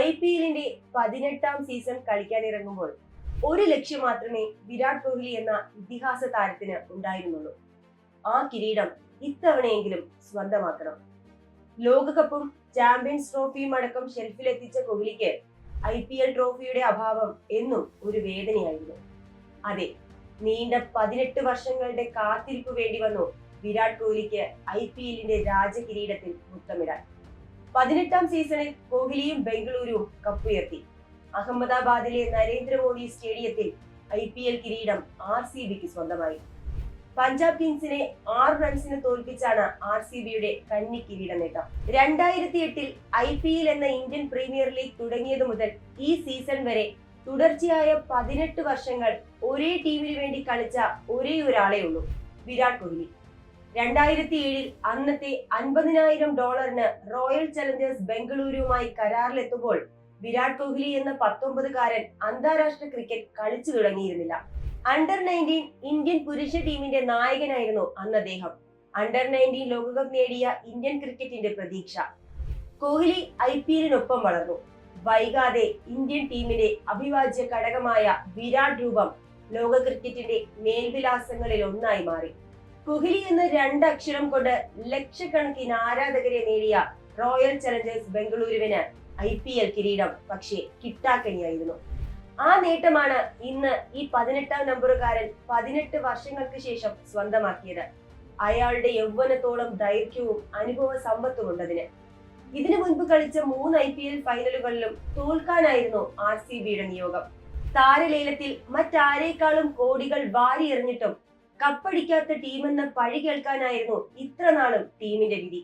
IPL-ന്റെ 18ാം season കളിക്കാനിറങ്ങുമ്പോൾ ഒരു ലക്ഷ്യം മാത്രമേ വിരാട് കോഹ്ലി എന്ന ഇതിഹാസ താരത്തിന് ഉണ്ടായിരുന്നുള്ളൂ. ആ കിരീടം ഇത്തവണയെങ്കിലും സ്വന്തമാക്കണം. ലോകകപ്പും ചാമ്പ്യൻസ് ട്രോഫിയും അടക്കം ഷെൽഫിലെത്തിച്ച കോഹ്ലിക്ക് IPL ട്രോഫിയുടെ അഭാവം എന്നും ഒരു വേദനയായിരുന്നു. അതെ, നീണ്ട 18 വർഷങ്ങളുടെ കാത്തിരിപ്പ് വേണ്ടി വന്നു വിരാട് കോഹ്ലിക്ക് IPL-ന്റെ രാജകിരീടത്തിൽ മുത്തമിടാൻ. 18ാം സീസണിൽ കോഹ്ലിയും ബംഗളൂരുവും കപ്പുയർത്തി. അഹമ്മദാബാദിലെ നരേന്ദ്രമോദി സ്റ്റേഡിയത്തിൽ IPL കിരീടം RCBക്ക് സ്വന്തമായി. പഞ്ചാബ് കിങ്സിനെ 6 റൺസിന് തോൽപ്പിച്ചാണ് RCBയുടെ കന്നി കിരീട നേട്ടം. 2008-ൽ IPL എന്ന ഇന്ത്യൻ പ്രീമിയർ ലീഗ് തുടങ്ങിയത് മുതൽ ഈ സീസൺ വരെ തുടർച്ചയായ 18 വർഷങ്ങൾ ഒരേ ടീമിന് വേണ്ടി കളിച്ച ഒരേ ഒരാളേ ഉള്ളൂ, വിരാട് കോഹ്ലി. 2007-ൽ അന്നത്തെ $50,000 റോയൽ ചലഞ്ചേഴ്സ് ബംഗളൂരുവുമായി കരാറിലെത്തുമ്പോൾ വിരാട് കോഹ്ലി എന്ന 19കാരൻ അന്താരാഷ്ട്ര ക്രിക്കറ്റ് കളിച്ചു തുടങ്ങിയിരുന്നില്ല. അണ്ടർ 19 ഇന്ത്യൻ പുരുഷ ടീമിന്റെ നായകനായിരുന്നു അന്ന് അദ്ദേഹം. അണ്ടർ 19 ലോകകപ്പ് നേടിയ ഇന്ത്യൻ ക്രിക്കറ്റിന്റെ പ്രതീക്ഷ. കോഹ്ലി IPL-നൊപ്പം വളർന്നു. വൈകാതെ ഇന്ത്യൻ ടീമിന്റെ അവിഭാജ്യ ഘടകമായ വിരാട് രൂപം ലോക ക്രിക്കറ്റിന്റെ മേൽവിലാസങ്ങളിൽ ഒന്നായി മാറി. കോഹ്ലി എന്ന 2 അക്ഷരം കൊണ്ട് ലക്ഷക്കണക്കിന് ആരാധകരെ നേടിയ റോയൽ ചലഞ്ചേഴ്സ് ബംഗളൂരുവിന് IPL കിരീടം പക്ഷേ കിട്ടാക്കനിയായിരുന്നു. ആ നേട്ടമാണ് ഇന്ന് ഈ 18ാം നമ്പറുകാരൻ 18 വർഷങ്ങൾക്ക് ശേഷം സ്വന്തമാക്കിയത്. അയാളുടെ യൗവനത്തോളം ദൈർഘ്യവും അനുഭവ സമ്പത്തും ഉണ്ടതിന്. ഇതിനു മുൻപ് കളിച്ച 3 IPL ഫൈനലുകളിലും തോൽക്കാനായിരുന്നു RCBയുടെ നിയോഗം. താരലേലത്തിൽ മറ്റാരേക്കാളും കോടികൾ വാരിയെറിഞ്ഞിട്ടും കപ്പടിക്കാത്ത ടീമെന്ന പഴി കേൾക്കാനായിരുന്നു ഇത്ര നാളും ടീമിന്റെ വിധി.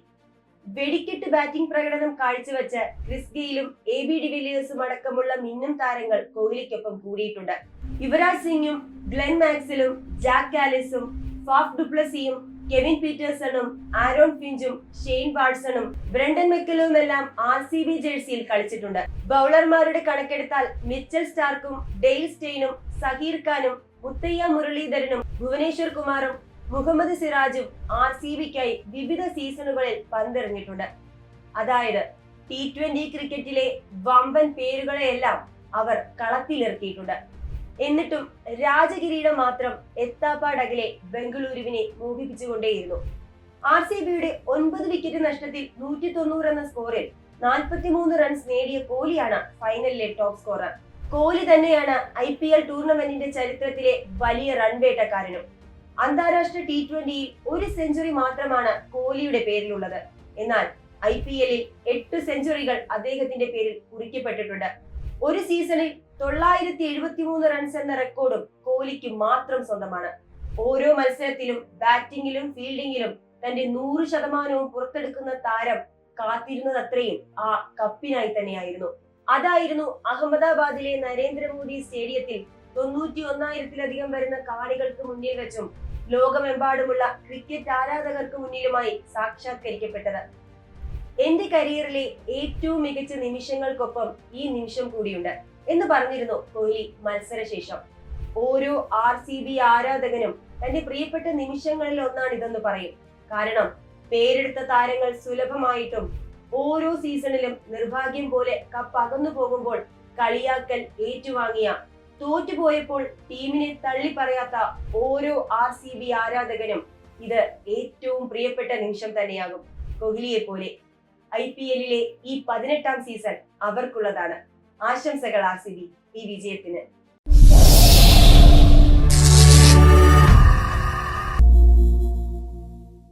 വെടിക്കെട്ട് ബാറ്റിംഗ് പ്രകടനം കാഴ്ചവെച്ച ക്രിസ് ഗെയിലും AB ഡിവിലിയേഴ്സും അടക്കമുള്ള മിന്നും താരങ്ങൾ കോഹ്ലിക്കൊപ്പം കൂടിയിട്ടുണ്ട്. യുവരാജ് സിംഗും ഗ്ലെൻ മാക്സ്വെലും ജാക്ക് കാലിസും ഫാഫ് ഡുപ്ലസിയും കെവിൻ പീറ്റേഴ്സണും ആരോൺ ഫിഞ്ചും ഷെയ്ൻ വാട്സണും ബ്രണ്ടൻ മെക്കലുമെല്ലാം RCB ജേഴ്സിയിൽ കളിച്ചിട്ടുണ്ട്. ബൗളർമാരുടെ കണക്കെടുത്താൽ മിച്ചൽ സ്റ്റാർക്കും ഡെയിൽ സ്റ്റെയിനും സഹീർ ഖാനും മുത്തയ്യ മുരളീധരനും ഭുവനേശ്വർ കുമാറും മുഹമ്മദ് സിറാജും RCBക്കായി വിവിധ സീസണുകളിൽ പന്തെറിഞ്ഞിട്ടുണ്ട്. അതായത് T20 ക്രിക്കറ്റിലെ വമ്പൻ പേരുകളെയെല്ലാം അവർ കളത്തിലിറക്കിയിട്ടുണ്ട്. എന്നിട്ടും രാജകിരീടം മാത്രം എത്താപ്പാടകലെ ബംഗളൂരുവിനെ മോഹിപ്പിച്ചുകൊണ്ടേയിരുന്നു. RCBയുടെ 9 വിക്കറ്റ് നഷ്ടത്തിൽ 190 എന്ന സ്കോറിൽ 43 റൺസ് നേടിയ കോഹ്ലിയാണ് ഫൈനലിലെ ടോപ്പ് സ്കോറർ. കോഹ്ലി തന്നെയാണ് IPL ടൂർണമെന്റിന്റെ ചരിത്രത്തിലെ വലിയ റൺ വേട്ടക്കാരനും. അന്താരാഷ്ട്ര T20-ൽ 1 സെഞ്ചുറി മാത്രമാണ് കോഹ്ലിയുടെ പേരിലുള്ളത്. എന്നാൽ IPL-ൽ 8 സെഞ്ചുറികൾ അദ്ദേഹത്തിന്റെ പേരിൽ കുറിക്കപ്പെട്ടിട്ടുണ്ട്. ഒരു സീസണിൽ 973 റൺസ് എന്ന റെക്കോർഡും കോഹ്ലിക്ക് മാത്രം സ്വന്തമാണ്. ഓരോ മത്സരത്തിലും ബാറ്റിംഗിലും ഫീൽഡിംഗിലും തന്റെ 100% പുറത്തെടുക്കുന്ന താരം കാത്തിരുന്നതത്രയും ആ കപ്പിനായി തന്നെയായിരുന്നു. അതായിരുന്നു അഹമ്മദാബാദിലെ നരേന്ദ്രമോദി സ്റ്റേഡിയത്തിൽ 91,000-ലധികം വരുന്ന കാണികൾക്ക് മുന്നിൽ വെച്ചും ലോകമെമ്പാടുമുള്ള ക്രിക്കറ്റ് ആരാധകർക്ക് മുന്നിലുമായി സാക്ഷാത്കരിക്കപ്പെട്ടത്. എന്റെ കരിയറിലെ ഏറ്റവും മികച്ച നിമിഷങ്ങൾക്കൊപ്പം ഈ നിമിഷം കൂടിയുണ്ട് എന്ന് പറഞ്ഞിരുന്നു കോഹ്ലി മത്സരശേഷം. ഓരോ RCB ആരാധകനും തന്റെ പ്രിയപ്പെട്ട നിമിഷങ്ങളിൽ ഒന്നാണിതെന്ന് പറയും. കാരണം പേരെടുത്ത താരങ്ങൾ സുലഭമായിട്ടും ഓരോ സീസണിലും നിർഭാഗ്യം പോലെ കപ്പ് അകന്നു പോകുമ്പോൾ കളിയാക്കൽ ഏറ്റുവാങ്ങിയ, തോറ്റുപോയപ്പോൾ ടീമിനെ തള്ളി പറയാത്ത ഓരോ RCB ആരാധകനും ഇത് ഏറ്റവും പ്രിയപ്പെട്ട നിമിഷം തന്നെയാകും. കോഹ്ലിയെ പോലെ IPL-ലെ ഈ 18ാം സീസൺ അവർക്കുള്ളതാണ്. ആശംസകൾ RCB ഈ വിജയത്തിന്.